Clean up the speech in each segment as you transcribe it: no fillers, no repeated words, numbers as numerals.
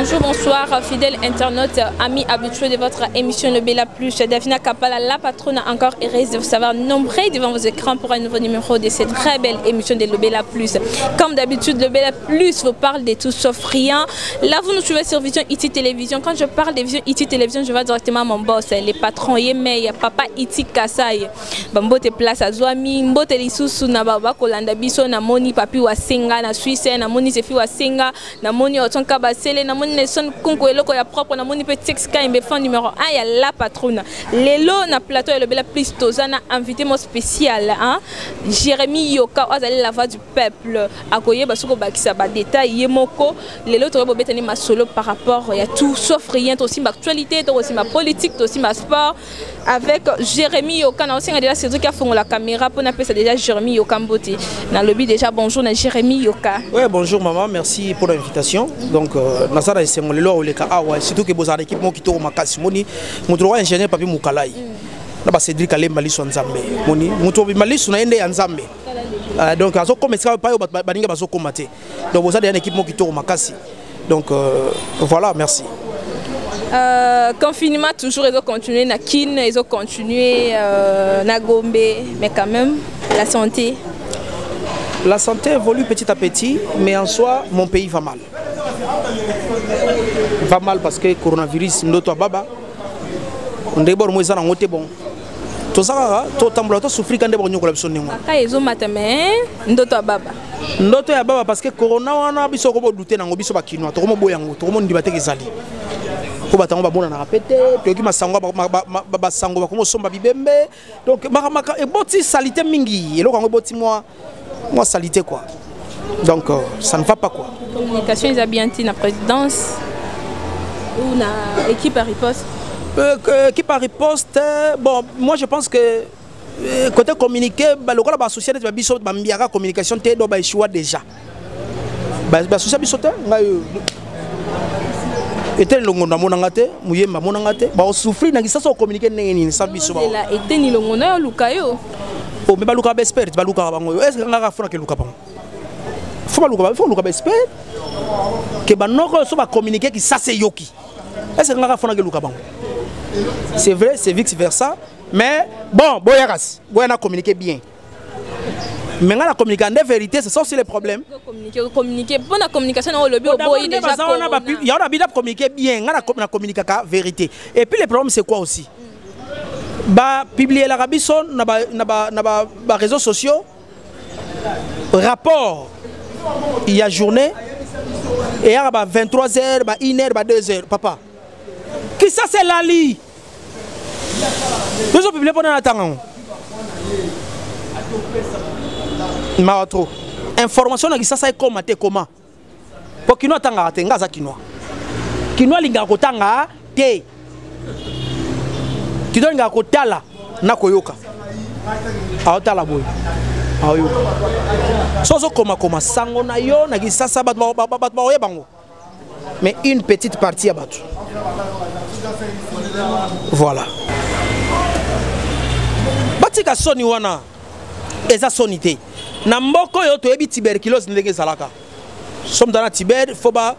Bonjour, bonsoir, fidèles internautes, amis habitués de votre émission Le Bella Plus. Davina Kapala, la patronne, encore heureuse de vous savoir nombreux devant vos écrans pour un nouveau numéro de cette très belle émission de Le Bella Plus. Comme d'habitude, Le Bella Plus vous parle de tout sauf rien. Là, vous nous suivez sur Vision Iti Télévision. Quand je parle de Vision Iti Télévision, je vais directement à mon boss, les patrons Yemei, Papa Iti Kasai. Bambote place à Zouami, Mbote Lisusu, Nababa Kolanda Biso, Namoni Papi Wasenga, na Suisse, Namoni Sefi Wasenga, Namoni Otonka Basele, Namoni Nelson Kongo Eloko ya propre, Namoni Petit Sky, fan numéro 1, il y a la patronne. Lelo na plateau et Le Bella Plus Tozana, invité mon spécial, hein? Jérémy Yoka, Azali la voix du peuple. Akoye Basuko Bakisa ba détail Yemoko, Lelo Torebo Betani ma solo par rapport à tout sauf rien, aussi ma actualité, aussi ma politique, aussi ma sport. Avec Jérémy Yoka, on a déjà c'est qui a fait la caméra pour appeler ça déjà Jérémy Yoka Mbote. Dans le lobby déjà bonjour na Jérémy Yoka. Ouais, bonjour maman, merci pour l'invitation. Donc Nazara c'est mon lelo le ka ouais, surtout que vous avez équipe qui tourne makasi moni, mon droit ingénieur papi Mukalai. Na ba Cédric Ale Maliso Nzambe. Moni, mon droit Maliso na ende Nzambe. Donc azo comme ça pas baninga bazo commater. Donc vous avez une équipe qui tourne makasi. Donc voilà, merci. Confinement toujours ils ont continué na Kin, ils ont continué na Gombe, mais quand même la santé. La santé évolue petit à petit, mais en soi mon pays va mal. Va mal parce que coronavirus ndoto baba. On déborde moi ça na ngote bon. To ça to tambula to souffrir quand déborde nyokola biso ningo. Ka ezo matame ndoto baba. Ndoto ya baba parce que corona wana biso ko douter nango biso ba kinwa to ko boyango to ko ndibate kezali. Ko batango ba bona na rapete to ki masango ba sango ba ko somba bibembe. Donc maka e boti salité mingi eloko ngo boti moi salité quoi. Donc ça ne va pas quoi. Communication ils a bien été la présidence ou na équipe à riposte. Équipe à riposte, bon moi je pense que côté communiqué ba lokola ba société ba biso ba mbiaka communication té do ba échoua déjà. Ba société biso té ngai était longo na monanga té muyemba monanga té ba souffrir na kisa so communiquer nini sa biso ba. La était ni longo na lukayo. Oh mais ba luka ba expert ba luka bango est-ce que ngaka fona ke luka bango. Faut luka ba expert que ba noko so ba communiquer qui ça c'est yoki. Est-ce que ngaka fona ke luka bango. C'est vrai, c'est vice versa, mais bon, boyaras, boyana communiquer bien. Mais la communication de vérité, c'est ça aussi le problème. Communiquer, bonne communication au lobby au boy déjà. Il y a bien communiquer bien, la communication vérité. Et puis le problème c'est quoi aussi? Bah publier la rabison na ba réseaux sociaux, rapport il y a journée et il y a 23h, 1h, 2h, papa. Qui ça c'est Lali? Nous avons publié pendant un temps. Trop. Information qui ça c'est comment te comment? Pour qui nous attendons te ngaza kinoa. Kinoa linga kotanga te. Tu dois linga kotala na koyoka. Aotala boy. Aoyoka. Soso comment sango na yo na kisasa bat bango. Mais une petite partie à battre. Voilà. Batika soni wana eza sonité. Na mboko yo to ebi tuberculose ndenge zalaka. Somme dans la Tibet, il faut pas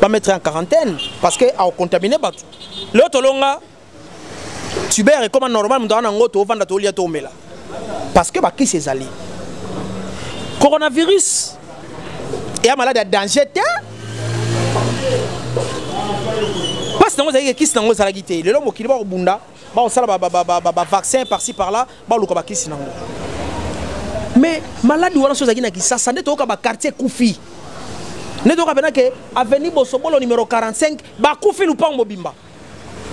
mettre en quarantaine parce que a contaminé batu. Le tolonga tuber est comme normal mundana ngo to vanda to lia to mela. Parce que ba ki ses alliés. Coronavirus et a malade à danger te. Parce que nous avons qui sont à la guité. Le homme qui va au bunda, on sala vaccin par-ci par-là, on le kabaki sinon. Mais malade ou alors chose qui ça, ça n'est pas quartier Koufi. N'est donc pas que avenue Bosobolo numéro 45, ba Koufi ou pas Mobimba.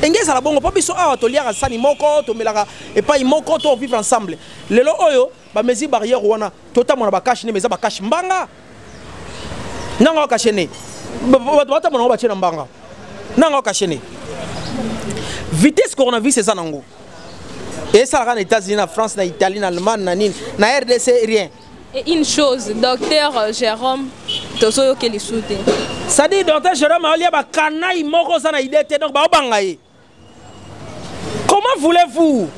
Engé ça la bongo pas biso a tolier à sani moko to melaka et pas moko to vivre ensemble. Le lo oyo ba mezi barrière wana totalement na ba cache ne meza ba cache mbanga. Nanga cache ne. Ba mona ba chena mbanga. Nanga kachene. Vitesse coronavirus c'est ça nango. Et ça en États-Unis, en France, en Italie, en Allemagne, en RDC rien. Et une chose, docteur Jérôme, tozo ke li soute. Ça dit docteur Jérôme alia ba kanai moko ça na idée donc ba bangaye. Comment voulez-vous?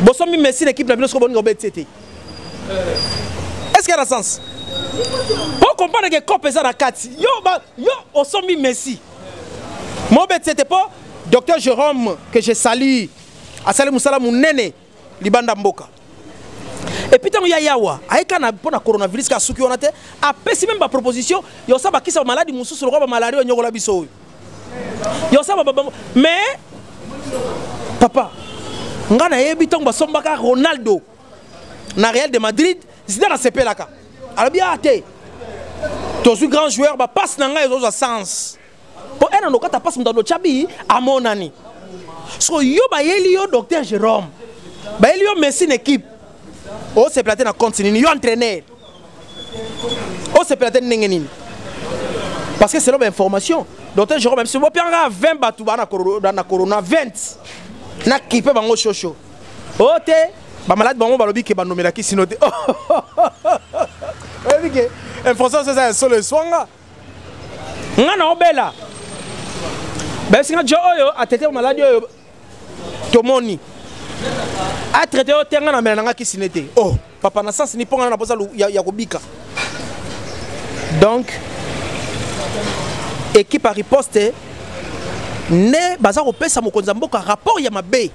Bosomi merci l'équipe la binosko boni robet c'était. Est-ce qu'il y a un sens? Pour comprendre que corps pesant la 4, yo au sommet Messi. Mon bête c'était pas docteur Jérôme que je salue. A salé Moussala mon néné libanda mboka. Et puis tant ya yawa, aïka na pour la coronavirus ka suki on a te a pesi même pas proposition, yo ça ba ki sa maladie musu sur le maladie on yola biso. Yo ça ba mais papa ngana yebi tant ba sombaka Ronaldo na Real de Madrid, c'est dans CP là ka. Alors bien até. Tous les grands joueurs ba passe na ngai zo sens. Pour un an quand passe dans le chabi à mon année. So yo ba yeli yo docteur Jérôme. Ba yeli yo Messi équipe. Oh c'est platé na continue yo entraîneur. Oh c'est platé ningeni. Parce que c'est l'homme information. Docteur Jérôme même si vous prenez 20 batou na corona 20. Na kipe bango chocho. Oh te ba malade bango ba lobi ke ba nomela ki sinote. Oui que information c'est ça sur le soin. Ngana obela. Ben si nga jo oyo a traité maladie oyo tomoni. A traité o tenga na mena nga kisinete. Oh, papa na sens ni ponga na posa ya kobika. Donc équipe a riposte ne baza ko pesa mokonza mboka rapport ya mabe.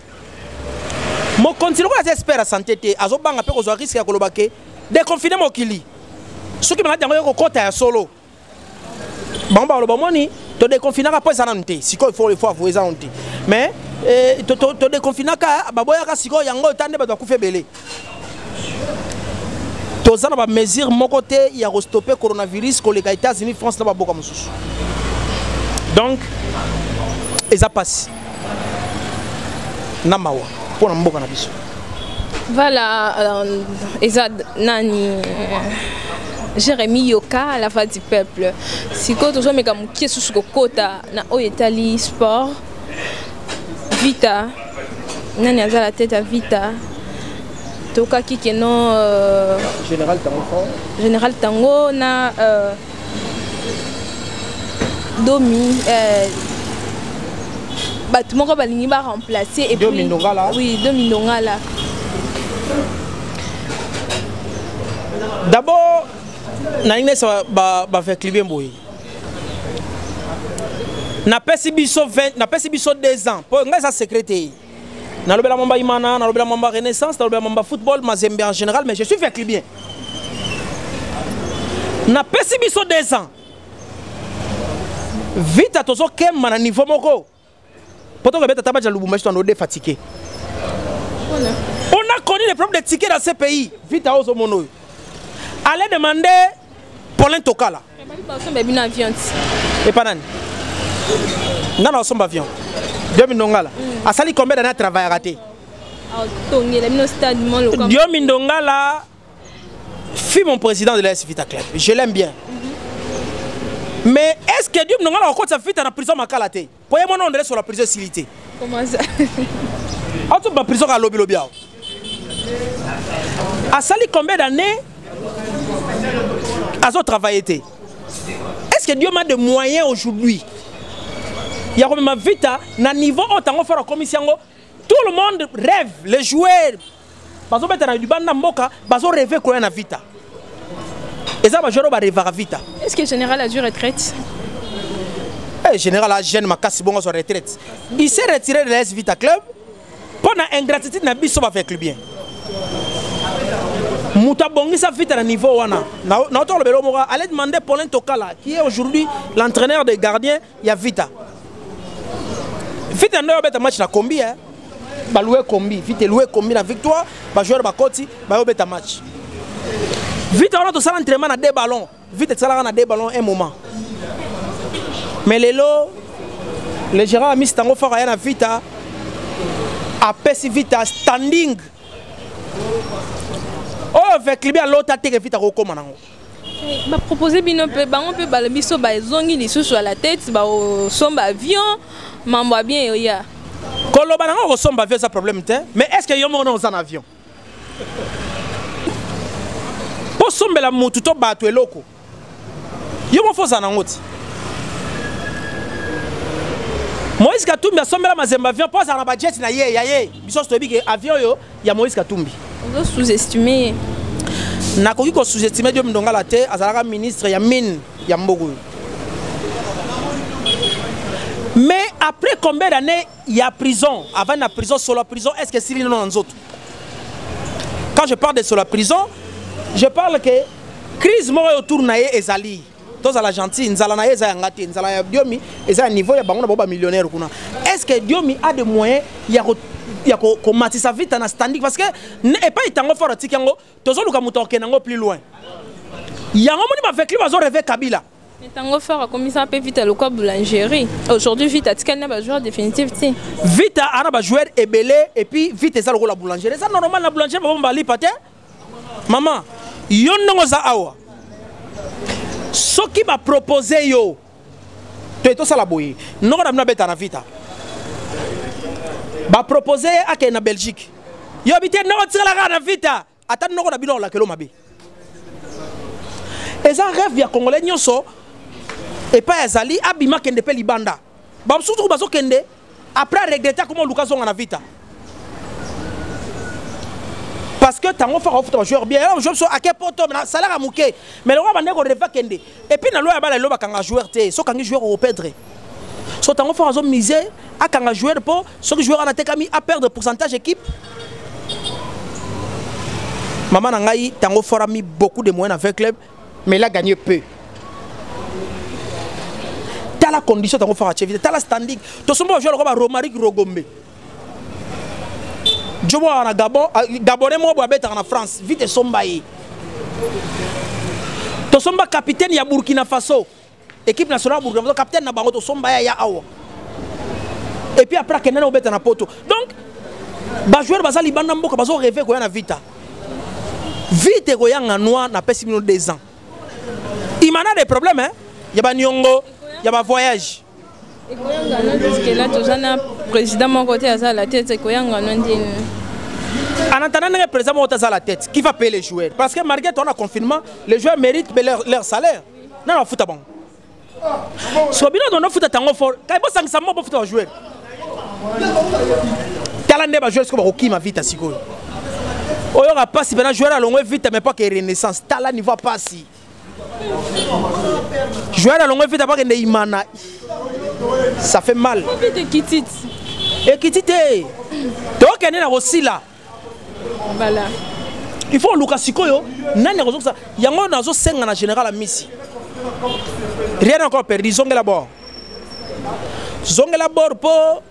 Mo continue ko espère santé te azobanga pe ko zo risque ya kolobake déconfiner mokili. Soki malade yango ko kota ya solo. Bamba lo bomoni to déconfiner ka pesa na nte. Siko il faut avouer ça nte. Mais to déconfiner ka baboya ka siko yango tande ba kufe belé. To zana ba mesure moko te ya ko stopper coronavirus ko les États-Unis France na ba boka mususu. Donc eza passe. Namawa pour mboka na biso. Voilà, Ezad Nani, Jérémy Yoka à la voix du peuple. Si quand on met comme qui est sous le quota na Oyetali sport, Vita, Nani a la tête à Vita, Toka qui est non Général Tango na Domi. Tout le monde va remplacer et puis oui, Domindonga là. D'abord, Naïnès va faire cliver Mboui. Na pesi biso 2 ans. Pour nga secrétaire. Na lobela mamba imana, na lobela mamba renaissance, na lobela mamba football, mazembe en général, mais je suis fait cliver. Na pesi biso 2 ans. Vite à tozo kem na niveau moko. Pourtant, on est fatigué. On a connu les problèmes de tickets dans ces pays. Vite à Ozomono. Allez demander Paulin Tokala. Et pas nan. Non, non, on avion. 2000 a sali combien d'années à travailler raté? Dieu Mindongala fut mon président de l'AS Vita Club. Je l'aime bien. Mais est-ce que Dieu Mindongala a encore sa fuite à la prison Makalate? Pourquoi mon nom est sur la prison Silité? Comment ça? En tout cas, la prison à lobby. A sali combien d'années à travailler? Est-ce que Dieu m'a de moyens aujourd'hui? Il y a comme ma vita, na niveau autant faire la commission. Tout le monde rêve, les joueurs. Bazo mettre du banda mboka, bazo rêver quoi na vita. Et ça va jouer au rêver à vita. Est-ce que le général a dû retraite? Le général a jeune makasi bon sur retraite. Il s'est retiré de l'AS Vita Club pour na ingratitude na biso ba faire club bien. Mouta bongi sa vite à niveau wana. Na auto le belo mora allez demander Paulin Tokala qui est aujourd'hui l'entraîneur des gardiens, il y a Vita. Vite ndo beta match na combi hein. Ba louer combi, vite louer combi la victoire, ba joueur ba koti, ba beta match. Vite on a tout ça l'entraînement na 2 ballons. Vite ça na 2 ballons un moment. Mais les lots, les gérants a mis Stango fort à Vita, a pesi Vita standing. Oh, avec lui, l'autre a été Vita recommandé. Bah proposer bien un peu, bah on peut balabiso bah zongi les sous sur la tête, bah au sombre avion, m'envoie bien ya. Quand le banana au sombre avion ça problème t'es, mais est-ce qu'il y a un monde en avion? Pour sombre la moto to battu et loco. Yo mo faut en route. Moïse Katumbi a sommet la mazemba avion pose à la jet na ye biso to bi que avion yo ya Moïse Katumbi. On doit sous-estimer. nakoki ko sous-estimer Diom Ndongala te azalaka ministre ya mine ya Mbogo. Mais après combien d'années il y a prison? Avant la prison, sur la prison, est-ce que c'est non en autres? Quand je parle de sur la prison, je parle que crise moi autour naie ezali. Tous à la gentille, nzala naie ezangati, nzala ya Diomi, ezali niveau ya bango na boba millionnaire kuna. Est-ce que Diomi a des moyens ya ko matisa vite na standing parce que et pas itango fort tikango, tozo luka mutoke nango plus loin. Yango moni ba vekli bazo rêver Kabila. Tango fort a commissaire peu vite à le quoi boulangerie. Aujourd'hui vite à tikan na joueur définitif ti. Vite ana ba joueur ebelé et puis vite ça le la boulangerie. Ça normal la boulangerie ba mbali paté. Maman, yo ndongo za awa. Ce qui m'a proposé yo. Tu es tout ça la boye. Non na beta na vita. Ba proposé à que na Belgique. Yo habité non tira la na vita. Ata non na bino la kelo mabe. Et ça rêve ya congolais nyonso. Et pas Azali, Abima Kende pe Libanda. Bam surtout bazo Kende, après regretter comment Lucas on a vita. Parce que tango fa foot joueur bien, là joueur so à quel poto salaire à mouké. Mais le roi bande ko reva Kende. Et puis na loi ba la loba kanga joueur té, so kanga joueur au perdre. So tango fa zo miser à kanga joueur pour ce joueur na tekami à perdre pourcentage équipe. Maman nangai tango fa mis beaucoup de moyens avec club, mais il a gagné peu. T'as la condition de faire vite, t'as la standing. Tu sais moi je le Romaric Rogombe. Je vois en Gabon, Gabonais moi bois bête en France, vite sombaye. Tu somba capitaine ya Burkina Faso, équipe nationale Burkina Faso, capitaine na bango to sombaye ya awa. Et puis après que nana obet na poto. Donc ba joueur bazali banda mboka bazo rêver ko ya na vita. Vite ko ya nganoa na pesi mino 2 ans. Il m'en a des problèmes hein. Yaba nyongo il y a un voyage. Et là, tu as un président mon côté à la tête. En attendant le président à la tête, qui va payer les joueurs? Parce que malgré ton confinement, les joueurs méritent leur salaire. Non, non, foot à bon. So bien on a foot à tango fort. Quand il bosse ensemble, on foot à jouer. Talent va jouer comme Rocky ma vite à Sigo. On aura pas si bien jouer à longue vite mais pas que renaissance. Talent n'y va pas si. Jouer à longue vite d'abord que Neymana. Ça fait mal. Et Kitite. Et Kitite. Donc on est aussi là. Voilà. Il faut Lucas Sikoyo. Nani raison ça. Yango nazo senga na général à Missi. Rien encore perdu. Zonge la bord. Zonge la bord pour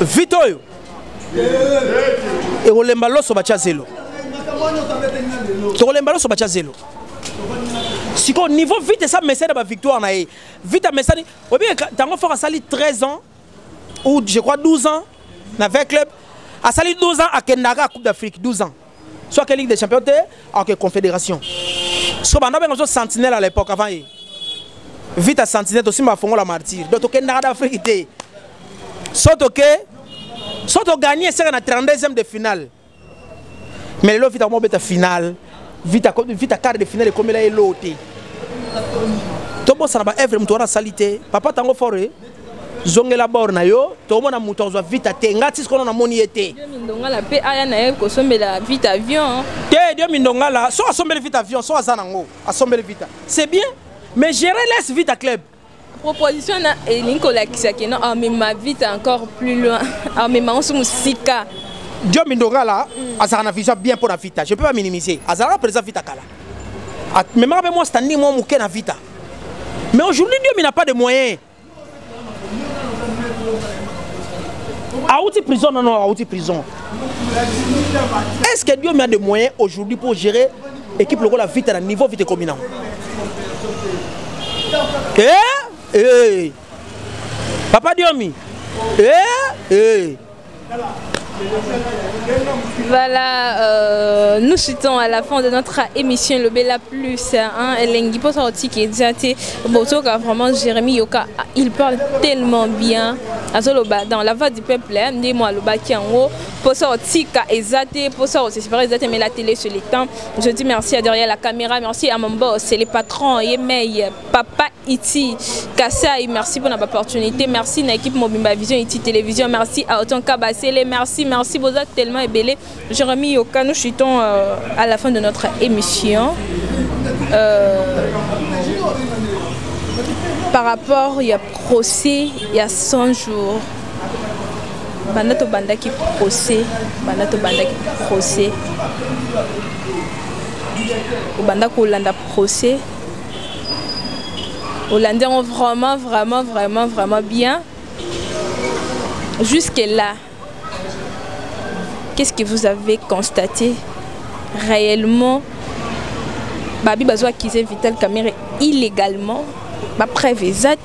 Vitoyo. Et on l'embalo sur Bachazelo. Tu l'embalo sur Bachazelo. Si au niveau vite ça me sert de victoire na vite à messani ou bien tango fort a sali 13 ans ou je crois 12 ans avec club a sali 12 ans à Kendaga Coupe d'Afrique 12 ans soit que Ligue des Champions ou que Confédération so bana ben sentinelle à l'époque avant vite à sentinelle aussi ma fongo la martyr donc Kendaga d'Afrique té soit gagné c'est na 32e de finale mais le vite à mo beta finale vite à quart de finale comme il a l'autre. Tobo ça va être mutora salité. Papa tango foré. Zonge la bord na yo. Tobo na mutozo vite à tengati ce qu'on a moni été. Mindonga la pe aya na ko sombe la vite avion. Dieu mindonga la so sombe vite avion so azanango asombe vite. C'est bien mais gérer laisse vite à club. Proposition na elinko la kisaki non mais ma vite encore plus loin. Mais ma on se musika. Dieu Mindonga là, Azara vision bien pour la vita. Je ne peux pas minimiser. Azara présent vita kala. Même avec moi standing moi mouké na vita. Mais aujourd'hui Dieu n'a pas de moyens. Aouti prison non aouti prison. Est-ce que Dieu a des moyens aujourd'hui pour gérer l'équipe local la vita à niveau vite communal? Papa Diomi. Voilà, nous citons à la fin de notre émission Le Bella Plus. L'engi pour sortir qui est déjà Boto, vraiment Jérémy Yoka, il parle tellement bien. azoloba dans la voix du peuple ndi moi loba ki yango pour sortir ezate pour sortir c'est vrai ezate mais la télé sur les temps je dis merci à derrière la caméra merci à mon boss c'est les patrons Yemei papa Iti Kassai merci pour l'opportunité merci à l'équipe Mobimba Vision Iti Télévision merci à Oton Kabasele merci vous êtes tellement ébélé Jérémy Yoka nous chutons à la fin de notre émission par rapport il y a procès il y a 100 jours banato bandaki procès au bandako landa procès Hollandais ont vraiment bien jusque là. Qu'est-ce que vous avez constaté réellement? Babi Bazoua qui s'est Vital Kamerhe illégalement, ma preuve est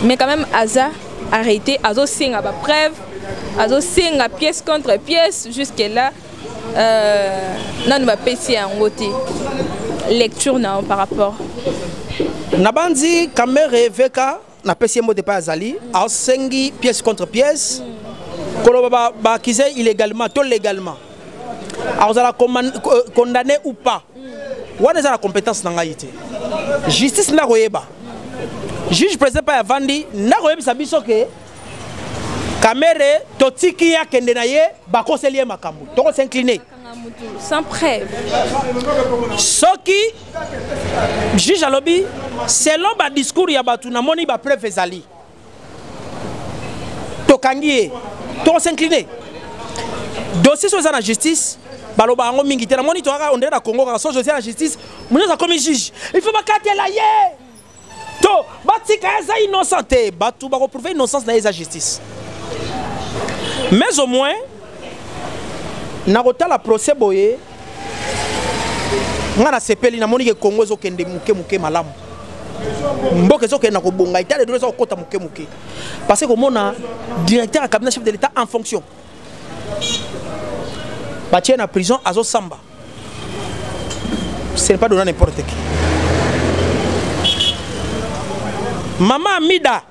mais quand même Aza arrêté, Azo Singa ma preuve, Azo Singa pièce contre pièce jusque là. Non va passer en côté lecture non par rapport. Nabandi Kamerhe Veka na pesi mot de pas Azali, a sengi pièce contre pièce. Koloba ba kizé illégalement, tout légalement. Alors ça condamné ou pas. What est la compétence dans l'Haïti? Justice na royeba. Juge président pa Vandi na royeba sabiso ke Kamerhe totiki ya kende na ye ba conseiller makambo. Toko s'incliner. Sans preuve. Ce qui juge à lobby, selon le discours, il y a une preuve ezali. Tokangi, to s'incliner. Dossier sur la justice, baloba ango mingi te na moni to on est na Congo ka so dossier la justice, moni za comme juge. Il faut bakate la ye. To batika za innocenté, batu ba prouver innocence na la justice. Mais au moins na procès boye ngana sepeli na moni ke Congo zo kende muke malamu mboke zo kende na ko bonga itale do zo kota muke parce que mona directeur cabinet chef de l'état en fonction batie na prison azo samba ce n'est pas donné n'importe qui. Mama Amida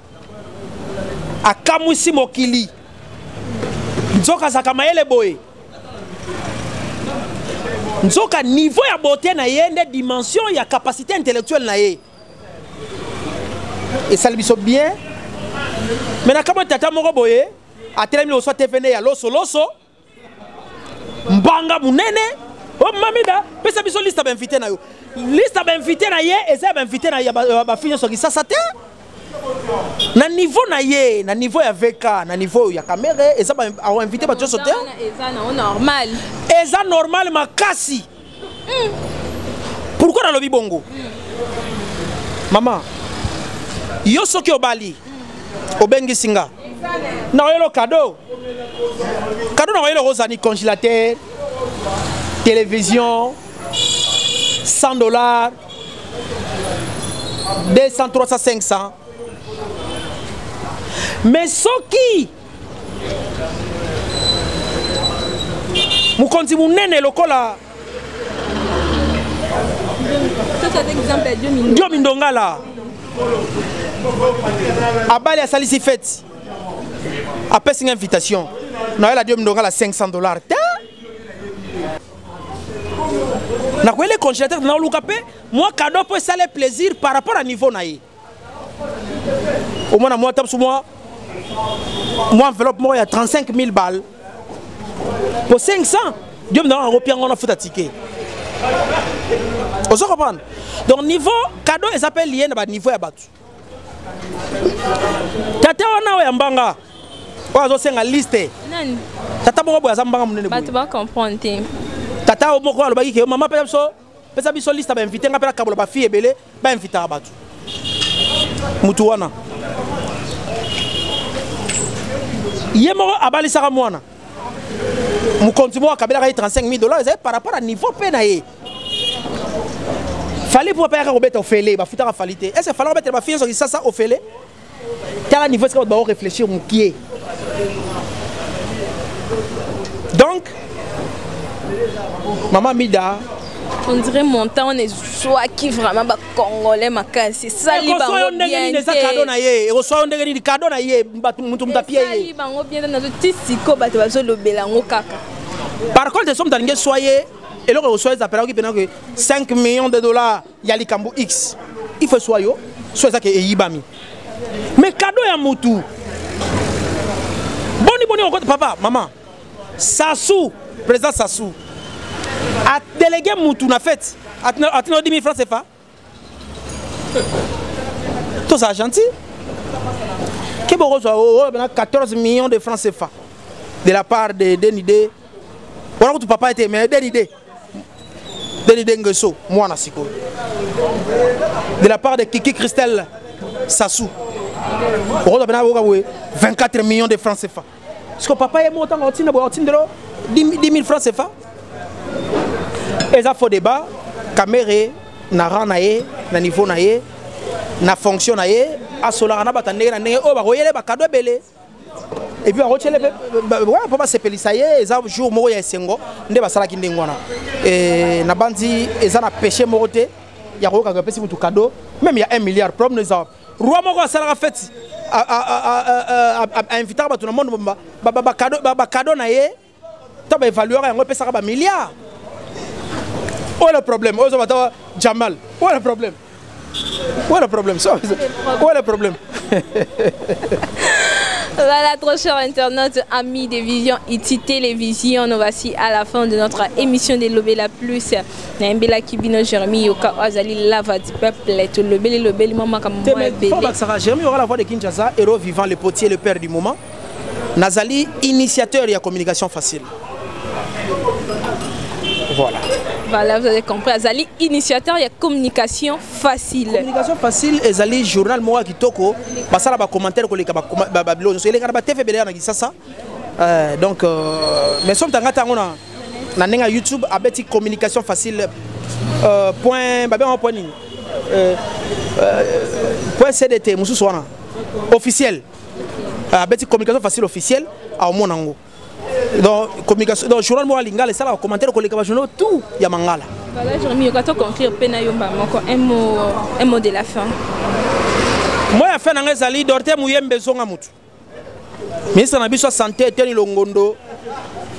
akamwisi mokili nzoka zakamayele boye nzoka niveau ya beauté na ye nde dimension ya capacité intellectuelle na ye et ça lui so bien mais na kama tata moko boye atelemi lo so TVN ya loso mbanga munene o mamida pesa biso liste ba invité na yo liste ba invité na ye eza ba invité na ya ba fille so ki ça te na niveau na ye na niveau ya VK na niveau ya Kamerhe eza ba invité ba tso te eza normal eza normal makasi. Pourquoi dans le bibongo? Maman yo soki obali obengi singa na yelo cadeau na yelo rosani congélateur télévision $100 200 300 500 mais soki mukonzi munene lokola Dio Mindongala abali asalisi fête apesi une invitation na la Dio Mindongala $500 na kwele congélateur na luka pe moi cadeau pour ça le plaisir par rapport à niveau na ye au moins moi tape sur moi enveloppe moi il y a 35 000 balles pour 500 Dieu me donne un repère on a fait à ticket. Vous comprenez? Donc niveau cadeau ils appellent lié na niveau ya batu. Tata wana wa mbanga. Ozo senga liste. Nani? Tata moko boya zambanga munene. Batu ba comprendre. Tata moko alobaki ke maman pesa biso liste ba inviter ngapela kabola ba fille ebele ba inviter batu. Mutu wana. Yemo abali saka mwana. Mukonzi mo akabela ka $35 000 par rapport à niveau penaye. Fallait pour pas robeta ofele ba futaka falite. Est-ce fallait robeta ba fille so ça ofele? Tel niveau est-ce que va réfléchir mon pied. Donc Maman Mida On dirait mon temps, on est soit qui vraiment ba congolais makasi. Ça li bango bien. Et cadeau na ye, et reçoit on dégani cadeau na ye, mutu mutapie ye. Ça li bango bien na tisiko bato bazo lobela ngo kaka. Par contre, les sommes dans soyez et là reçoit les appels qui pendant que 5 millions de dollars yali kambu X. Il faut soyo, soit ça que yibami. Mais cadeau ya mutu. Boni papa, maman. Sassou, président Sassou. A délégué Moutou na fête. A 10 000 francs CFA. Tout ça gentil. Qui a 14 millions de francs CFA. De la part de Denide. Voilà que papa était, mais Denide Nguesso, moi na siko. De la part de Kiki Christelle Sassou. 24 millions de francs CFA. Parce que papa est mort en 10 000 francs CFA. Et ça faut débat, caméra, na rang naé, na niveau naé, na fonction naé, à solar na batandé na né, oh bah voyez les cadeaux belé. Et puis on retient les, ouais papa c'est pelisaye, et ça jour mort ya sengo, ndé basala kindengwana. Et na bandi, et ça na pêché moroté, y a roka gapé si vous tout cadeau, même il y a 1 milliard problème nous a. Roi moko sala fête. À inviter tout le monde cadeau na ye tu vas évaluer on peut ça ba milliard. Où est le problème? Jamal, où est le problème? Où est le problème? Où est le problème? Voilà, trop chers internautes, amis de Vision Iti Télévision, nous voici à la fin de notre émission de Lobela Plus. Nambela Kibino Jérémy Yoka Azali Lava du peuple, tout le bel moment comme moi. Jérémy aura la voix de Kinshasa, héros vivant, le potier, le père du moment. Nazali, initiateur et à communication facile. Voilà. Voilà, vous avez compris. Azali, initiateur et à communication facile. Communication facile, Azali, journal Moa Kitoko, basala ba commentaire ko leka ba Babylone. So eleka ba TV belé na Kisasa. Donc mais sommes tangata ngona na nenga YouTube abeti communication facile point ba ben point nini. Point CDT mususu wana officiel. Abeti communication facile officiel a monango. Donc communication donc journal Moa lingala ça la commentaire ko leka ba journal tout ya mangala. Voilà, Jérémy, on va conclure un mot de la fin. Moi, je fais un zali dorte muyembe zonga mutu. Ministre na biso santé Teni Longondo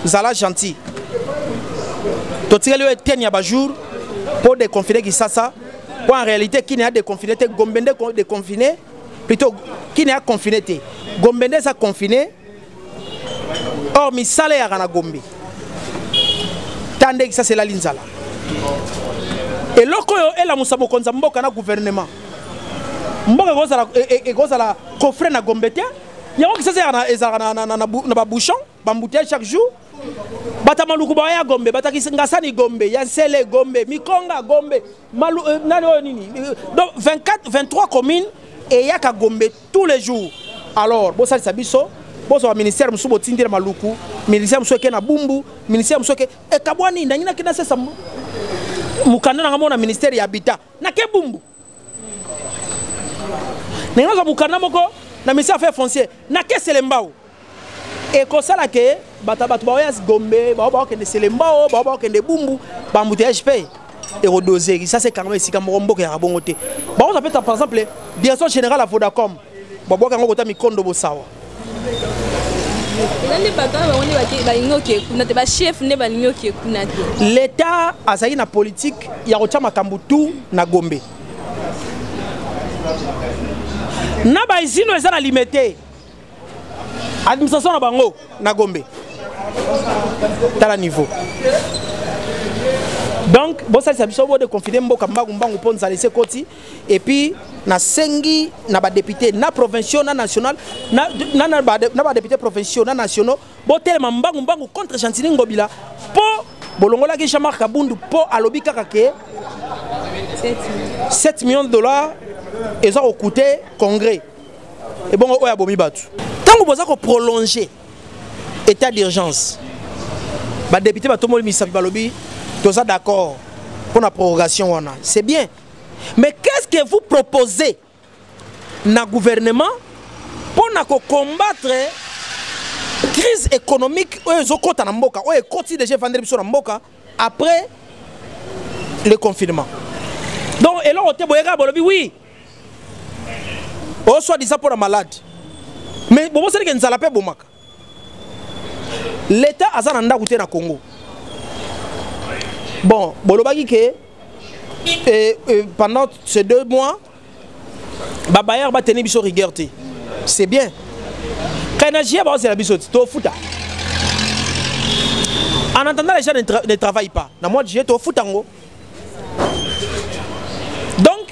zala gentil. Totikeli Teni ya jour pour déconfiner Kisasa. Pour en réalité qui n'est pas déconfiné, Gombende déconfiné, plutôt qui n'est pas confiné. Gombende ça confiné. Or mi sale ya kana Gombe. Tande ça c'est la linzala. Et loko yo ela musabo konza mboka na gouvernement. Mboka goza la coffre na Gombete. Yango ki sasa na ba bouchon, ba mbouteille chaque jour. Bata maluku ba ya Gombe, bata ngasani Gombe, ya Sele Gombe, Mikonga Gombe, malu nani nini. Donc 23 communes et ya ka Gombe tous les jours. Alors, bo sali sabiso, bo so ministère musubo tindira maluku, ministère musoke na bumbu, ministère musoke e kabwani ndanyina kina sesa mukanda na ngamo ministère ya habitat na ke bumbu. Nenga mukanda moko na ministère affaires foncières na ke selembao. Et comme ça là que bata ba ya Gombe, ba ke selembao, ba ke de bumbu, ba mbouteillage paye et redoser. Ça c'est quand même si comme mboka ya bongote. Ba on appelle par exemple direction générale à Vodacom. Ba boka ngo kota mikondo bo sawa. L'État a saisi na politique ya kotia makambo tout na Gombe. Na ba izino eza na limité. Administration na bango na Gombe. Tala niveau. Donc, bon ça biso bo de confiner mboka mbangu ponza laisser koti et puis na sengi na ba député na provinciaux na national na ba député provinciaux na nationaux bo tellement mbangu contre Gentili Ngobila po bolongola ki Jean-Marc Kabundu po alobi kaka ke 7 millions de dollars et ça a coûté congrès et bon oya bomi batu tant que vous prolonger état d'urgence ba député ba tomoli misabi balobi tous ça d'accord pour la prorogation c'est bien. Mais qu'est-ce que vous proposez dans le gouvernement pour combattre la crise économique après le confinement. Donc, et là, on te dit oui. On soit disant pour la malade. Mais bon, c'est que nous allons pas bon. L'État a ça dans le Congo. Bon, pendant ces 2 mois, Babayer va tenir biso rigueur. C'est bien. Quand c'est la biso, c'est au foot. En attendant, les gens ne travaillent pas. Dans le mois de juillet, c'est au foot. Donc,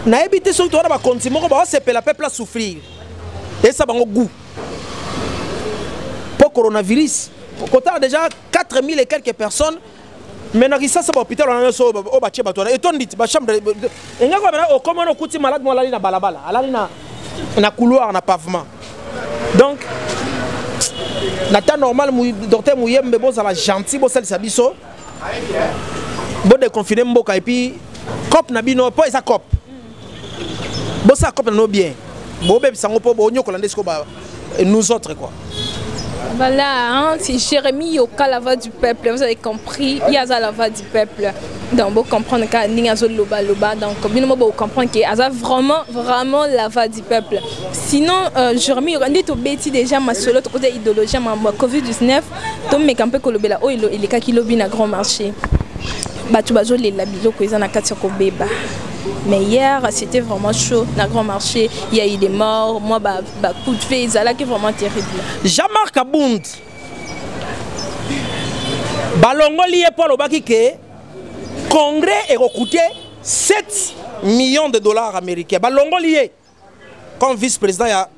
na évité sur toi ba continuer ko ba sepela peuple à souffrir et ça bango goût pour coronavirus quand on a déjà 4000 et quelques personnes maintenant qui ça ba hôpital on a so o ba tcheba toi et ton dit ba chambre et nga ko maintenant comment on kuti malade mo alali na balabala alali na couloir na pavement donc na temps normal docteur Mouyembe bo ça la gentil bo celle sa biso bo déconfiner mboka et puis cop na bino po esa cop bon ça complètement bien. Bon bébé ça nous autres quoi. Voilà, hein, c'est Jérémie Yoka, la voix du peuple. Vous avez compris, il y a la voix du peuple. Donc vous comprenez qu'il y a loba loba. Donc vous comprenez qu'il y a vraiment la voix du peuple. Sinon Jérémie Yoka, on est au bêtis déjà ma solo côté idéologie ma Covid-19. Donc mais quand peu là, oh il est cas qui lobby na grand marché. Bah tu vas jouer les labilo que ils en a 4 sur bébé. Mais hier, c'était vraiment chaud. Dans le grand marché, il y a eu des morts. Moi, coup de feu, ça qui est vraiment terrible. Jean-Marc Abound. Balongo lié pour le Bakike. Congrès est recruté 7 millions de dollars américains. Balongo lié. Comme vice-président à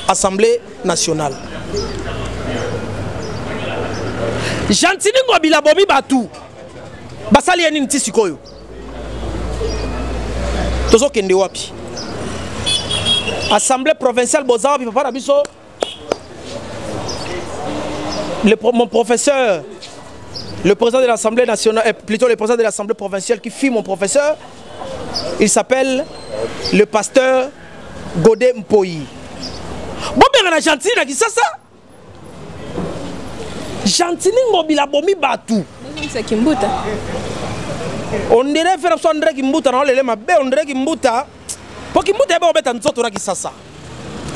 l'Assemblée nationale. Jantini Ngobila Bobi Batou. Basali yani Sikoyo. Tozo kende wapi. Assemblée provinciale Bozawa papa na biso. Mon professeur, le président de l'Assemblée nationale, plutôt le président de l'Assemblée provinciale qui fit mon professeur, il s'appelle le pasteur Godé Mpoyi. Bon bien na Gentini na Kisasa. Gentini Ngobila Bomi Batou. C'est Kimbuta. On dirait faire ça André Kimbuta na lele mabe on dirait Kimbuta. Pour Kimbuta ebe obeta nzoto na Kisasa.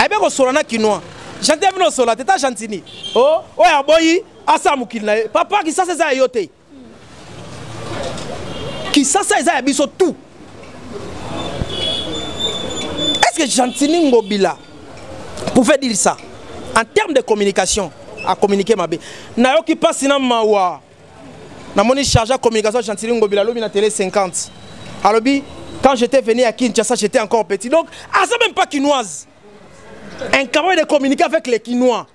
Ebe ko solana kinoa. Gentini no sola teta Gentini. Oh, oya boyi asa mukili na papa Kisasa za yote. Kisasa eza biso tout. Est-ce que Gentini Ngobila pouvait dire ça en termes de communication à communiquer ma bé. Nayo qui passe na mawa. Na moni chargé à communication Gentini Ngobila lobi na télé 50. Alors quand j'étais venu à Kinshasa, j'étais encore petit. Donc, ah ça même pas quinoise. Incapable de communiquer avec les Quinois.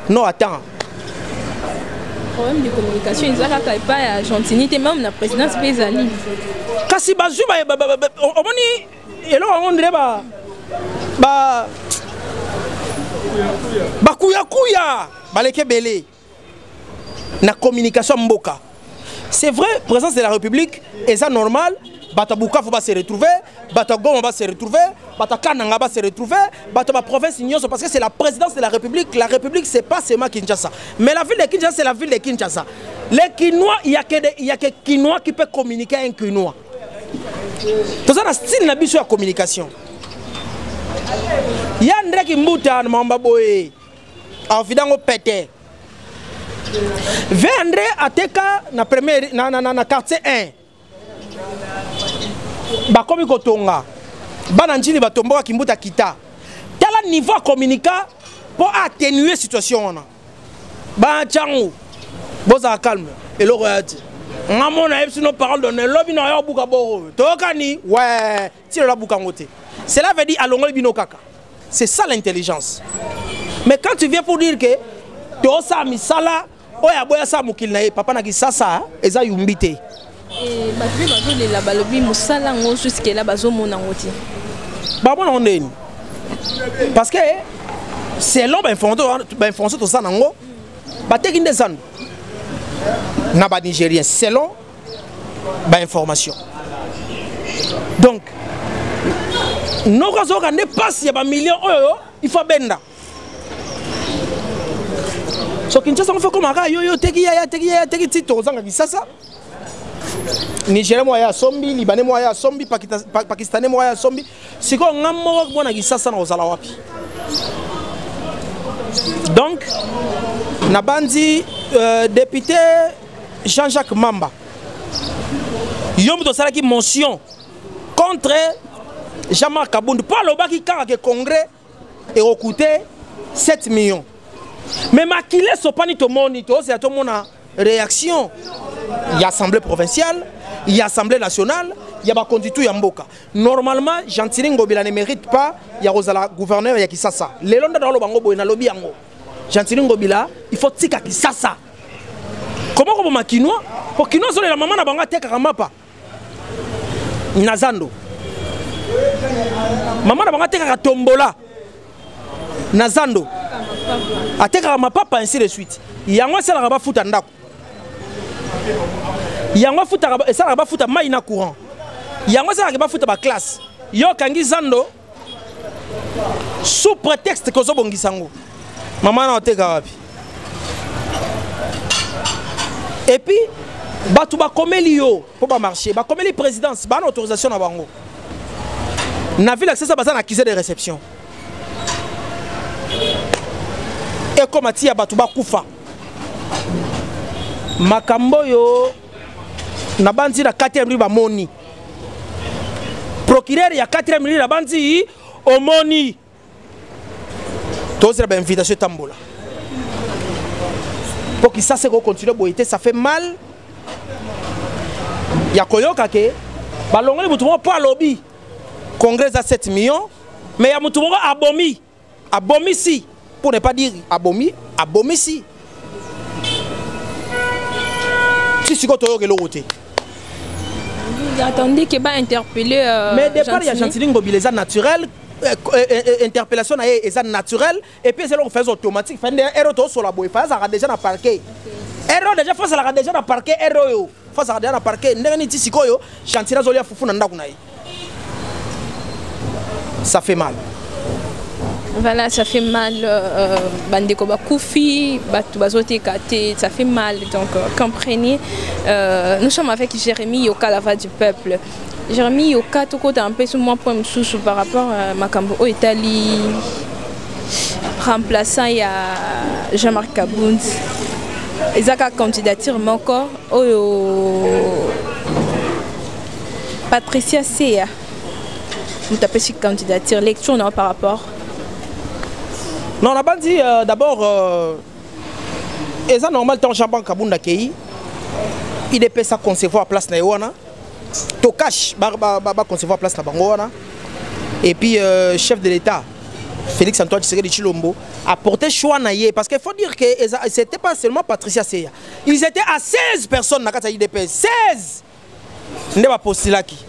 Non, attends. Le problème de communication, ils n'ont pas à Gentini, même la présidence paysanne. Kasi bazu on moni et là on dirait kuya baleke belé na communication mboka. C'est vrai, présence de la République est ça normal. Batabuka faut pas se retrouver, Batagoma va se retrouver, Batakananga va se retrouver, Batama province parce que c'est la présidence de la République. La République c'est pas seulement Kinshasa, mais la ville de Kinshasa c'est la ville de Kinshasa. Les Quinois, il y a que Quinois qui peut communiquer avec un Quinois. Tout ça, c'est style de la communication. Il y a André Kimbuta, Mambaboé, en vidant au pété. Vers André Ateka, na quartier 1. Bakomi Kotonga. Bananjini Batomboa Kimbuta Kita. Tel niveau communica pour atténuer la situation. Ba Tchango. Boza calme. Et le regarde. Maman a eu nos paroles de lobby na yo buka boro. Tokani ouais, tire la buka ngote. Cela veut dire alongol bino kaka. C'est ça l'intelligence. Mais quand tu viens pour dire que to sa misala oya boya sa mukil na papa na kisasa eza yumbite. Et batri bazo le la balobi musala ngo jusque là bazo mona ngoti. Ba bona ondeni. Parce que c'est l'homme information tout ça nango. Ba teki ndezan. Na ba Nigérien selon ba information. Donc nos ne passe il y a ba millions il faut benda. So Kinshasa on fait comme aka yo teki tito zanga Kisasa. Nigérien moi ya sombi, Libanais moi ya sombi, Pakistanais moi ya sombi. Siko ngamo bona Kisasa na ozala wapi. Donc Nabandi député Jean-Jacques Mamba. Yom to sala ki motion contre Jean-Marc Kabound pour le baki car que congrès et recruté 7 millions. Mais makile sopani to monito c'est to mona réaction. Il y a assemblée provinciale, il y a assemblée nationale, il y a ba conduitu ya mboka. Normalement Gentili Ngobila ne mérite pas ya rozala gouverneur ya Kisasa. Lelonda dans lo bango boy na lobi yango. Gentili Ngobila, il faut tika Kisasa. Comment on peut Kinois? Pour Kinois sur la maman na banga teka mapa. Nazando. Maman na banga teka tombola. Nazando. Ateka ma papa ainsi de suite. Yango sala raba futa ndako. Yango futa sala raba futa mai na courant. Yango sala raba futa ba classe. Yo kangi zando sous prétexte que zo bongisango. Maman na oteka wapi. Et puis batu ba komeli yo pour ba marcher, ba komeli présidence, ba autorisation na bango. Na ville accès ça bazana accusé de réception. Et comme atia batu ba kufa. Makambo yo na bandi na 4e ba moni. Procureur ya 4e na bandi o moni. Tous la invitation tambola. Pour que ça se continue boiter, ça fait mal. Ya koyoka ke balongoli mutumo pas lobby. Congrès à 7 millions, mais ya mutumo abomi. Abomi si, pour ne pas dire abomi, abomi si. Si c'est quoi toyoke l'autre. Vous attendez qu'il va interpeller mais départ il y a Gentili Ngobila les naturel. Interpellation est naturelle et puis c'est là qu'on fait automatique. Fait des erreurs sur la boue. Fait ça déjà dans parquet. Erreur déjà faut ça déjà dans parquet erreur. Faut ça déjà dans parquet. N'engani tisiko yo. Chantina zolia fufu na ndako naï. Ça fait mal. Voilà, ça fait mal. Bandeko bakoufi, batu bazote kate, ça fait mal. Donc comprenez. Nous sommes avec Jérémy Yoka, la voix du peuple. Jérémy Yoka, tout côté un peu sur moi point sous par rapport à Makambo au Italie remplaçant il y a Jean-Marc Kabound. Ils ont candidature mon corps Patricia Seya. Vous tapez sur candidature lecture non par rapport. Non, on n'a pas dit d'abord ils ont normal tant Jean-Marc Kabound accueilli. Il est sa concevoir place na Yoana. Tokash ba concevoir place na Bangoana. Et puis chef de l'État Félix Antoine Tshisekedi Tshilombo a porté choix naïe parce qu'il faut dire que c'était pas seulement Patricia Seya. Ils étaient à 16 personnes dans la IDP. 16 n'est pas postulaki.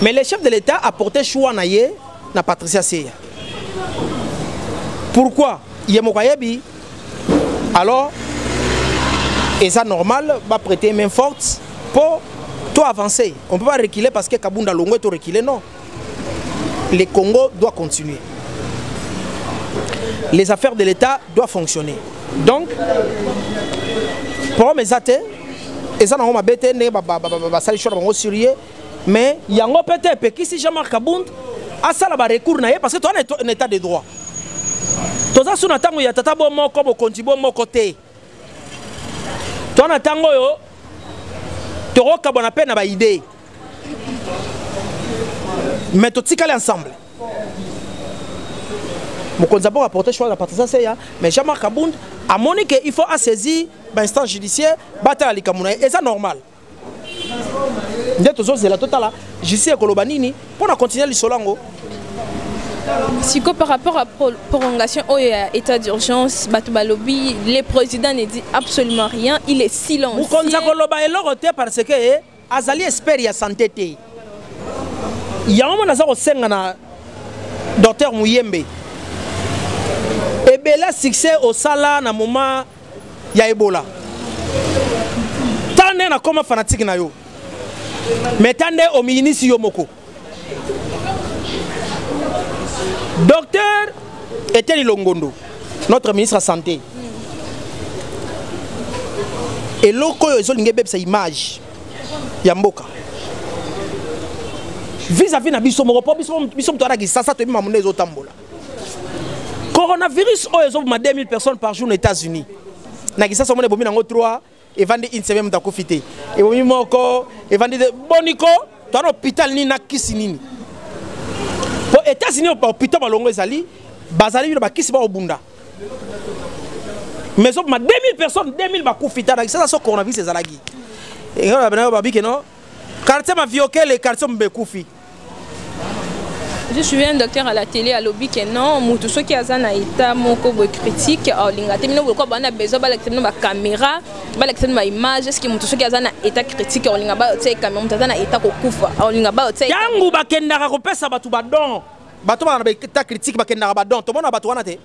Mais le chef de l'État a porté choix naïe na Patricia Seya. Pourquoi? Yemokayebi. Alors, et ça normal, va prêter main forte pour tout avancer. On ne peut pas reculer parce que Kabounda Longo est reculé, non. Le Congo doit continuer. Les affaires de l'État doivent fonctionner. Donc, pour mes athées, et ça n'a pas été mais il y a un peut-être que si Jean-Marc Kabound a ça la recours parce que tu as un état de droit. Tout ça, il y a tata bon comme au contibo mon côté. Tu as un tango yo, tu as peine à idée. Mais tu as ensemble. Mon conzabo a porté choix de la Patricia Seya, mais Jean-Marc Kabound a montré qu'il faut saisir l'instance judiciaire, battre la Likamouna. Et c'est normal. C'est la totale. Je sais que Lobanini, pour continuer le solango. Si par rapport à la prolongation au état d'urgence, Batubalobi, le président ne dit absolument rien, il est silencieux. Vous connaissez parce que Azali espère y a santé. Il y a un moment où docteur Mouyembe. Et bien là, succès au Sala, na moment, il y a Ebola. Tant n'est comme fanatique na yo. Mais tant n'est au ministre Yomoko. Docteur était Longondo. notre ministre de la Santé. Et loko yo ezolinge bebisa image ya mboka. Vis-à-vis na biso moko biso mto araki sasa to bima munde ezotambola. Coronavirus o ezobuma 2000 personnes par jour aux États-Unis. Na kisasa mone bomi nango 3 et vandi une semaine mtakufite. Et bomi moko et vandi boniko to na hôpital ni na kisi nini. Pour États-Unis au hôpital balongo ezali bazali ba kisi ba obunda. Mais on 2000 personnes, 2000 bakufita na ça coronavirus ezalaki. Et on a bana babi que non. Quartier ma vioqué les quartiers mbekufi. Je suis un docteur à la télé à lobby que non, mutu so qui azana état moko bo critique au linga temino ko bana bezo ba lektemno ba caméra, ba lektemno ba image, est-ce que mutu so qui azana état critique au linga ba tse caméra mutu azana état ko kufa au linga ba tse. Yangu bakenda ko pesa batu badon. Batu ba na état critique bakenda ba don. To mona batu wana te.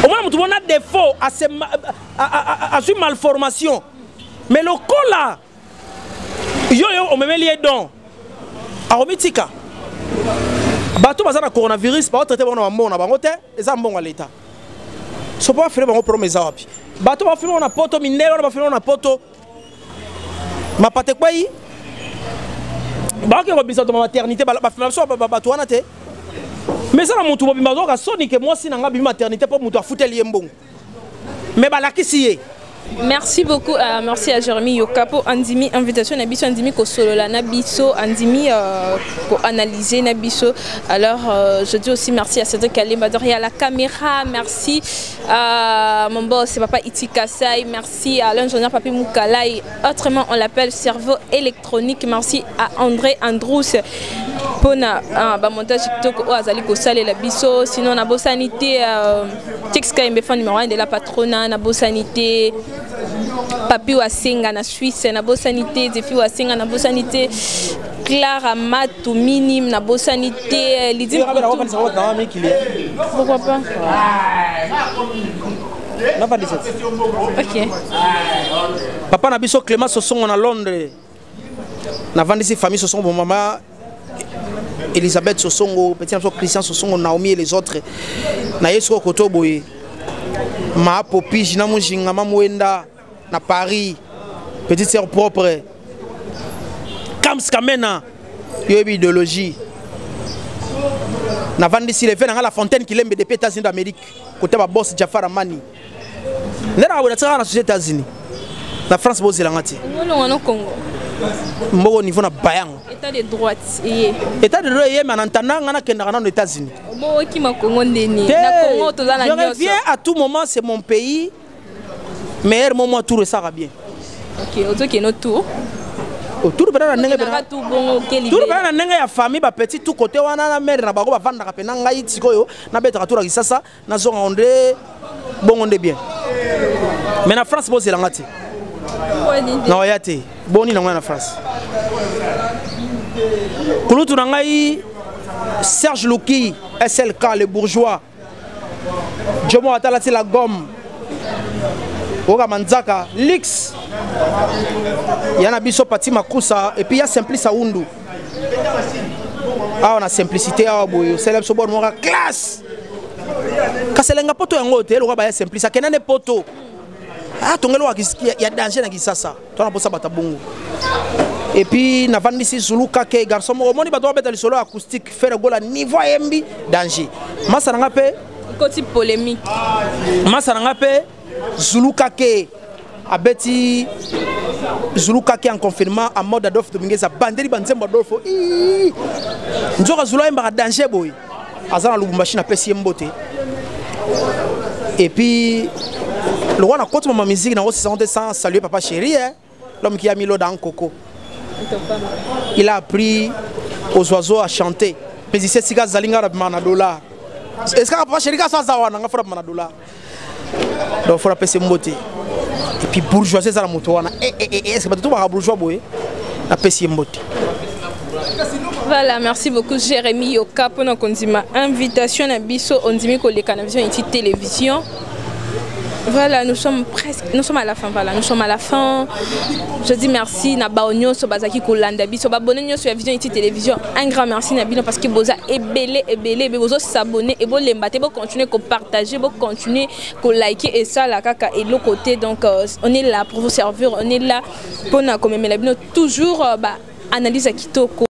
Au moins, on a des défauts à cette malformation. Mais le cas là, on me met les dons. À Romitika, bateau bazana coronavirus, pas traiter bon amon na bangote, et ça bon à l'état. So pas faire bon promesse api. Bateau va faire on a poto minero, on va faire on a poto. Ma pate quoi yi? Ba ke robisa to maternité, ba faire so bateau wana te. Mais ça, mon tour, que moi, si je suis maternité, pour me foutre les mbons. Mais merci beaucoup, merci à Jérémy Yokapo, Andimi, invitation Nabiso, Andimi, ko solo la Nabiso, Andimi, ko analyser Nabiso. Alors, je dis aussi merci à Cédric Alimbador et à la caméra, merci à mon boss, c'est Papa Itikasai, merci à l'ingénieur Papi Moukalai, autrement on l'appelle cerveau électronique, merci à André Androus. Pour un montage TikTok ou azali ko sale la biso sinon na bosanité Texka MBF numéro 1 de la patronat na bosanité Papi wa Senga na Suisse na bosanité Zefi wa Senga na bosanité Clara Matou minime na bosanité Lydie pourquoi pas ok papa na biso Clément Sosongo na Londres na vendisi famille Sosongo bon maman Elisabeth Sosongo, petit Christian Sosongo, Naomi et les autres. Na yeso koto boye. Ma popi jina mujinga mamwenda na Paris. Petite sœur propre. Kams kamena. Yo idéologie. Na vandi si le fait na la fontaine qui lembe des États-Unis d'Amérique. Côté ba boss Jafar Amani. Nera wona tsara na société États-Unis. La France bozi langati. Ngolo Congo. Au niveau na bayang état de droite état de droit mais en entendant ngana kenda aux États-Unis bon qui ma Congo ndeni na Congo to za na je reviens à tout moment, c'est mon pays meilleur moment tout ça va bien ok auto qui notre tour autour bana ndenge bana tout bon quel tout bana ndenge ya famille ba petit tout côté wana na mère na bako ba vanda ka pena ngai tikoyo na betra tour kisasa na zonga onde bon onde bien mais na France boze langati non yate boni na France kulutu na ngai Serge Louki SLK le bourgeois Jomo atalati la gomme Oga Manzaka Lix yana biso pati makusa et puis ya Simplice Aundu ah on a simplicité ah boyo célèbre so bon mora classe kaselenga poto yango te lo ba ya Simplice kenane poto ah tongelo ya danger na kisasa tona posa batabungu et puis na vandisi Zulu Kake garçon mo moni bato beta solo acoustique faire gola niveau MB danger masa nga pe côté polémique masa nga pe Zulu Kake abeti Zulu Kake en confinement en mode Adolphe Dominguez a bandeli banzembo Adolphe nzoka Zulu emba danger boy azana Lubumbashi na pesi mbote et puis le roi n'a pas de ma musique dans sans saluer papa chéri hein? L'homme qui a mis l'eau dans coco il a appris aux oiseaux à chanter mais il sait si gars zalinga manadola est-ce que papa chéri ça ça wana ngafura manadola donc faut rappeler mbote et puis bourgeoisie ça la moto wana est-ce que pas tout va bourgeois boy na pesi mbote. Voilà, merci beaucoup Jérémy Yoka pour notre invitation à Bisso on dit que les canalisations ici télévision Voilà, nous sommes à la fin. Voilà, nous sommes à la fin. Je dis merci na baonyo so bazaki kolanda biso babonné sur la vision et télévision. Un grand merci na bino parce que boza ebelé bozo s'abonner et bo lembate bo continuer ko partager, bo continuer ko liker et ça la kaka et l'autre côté donc on est là pour vous servir, on est là pour na comme mais la bino toujours analyse à kitoko.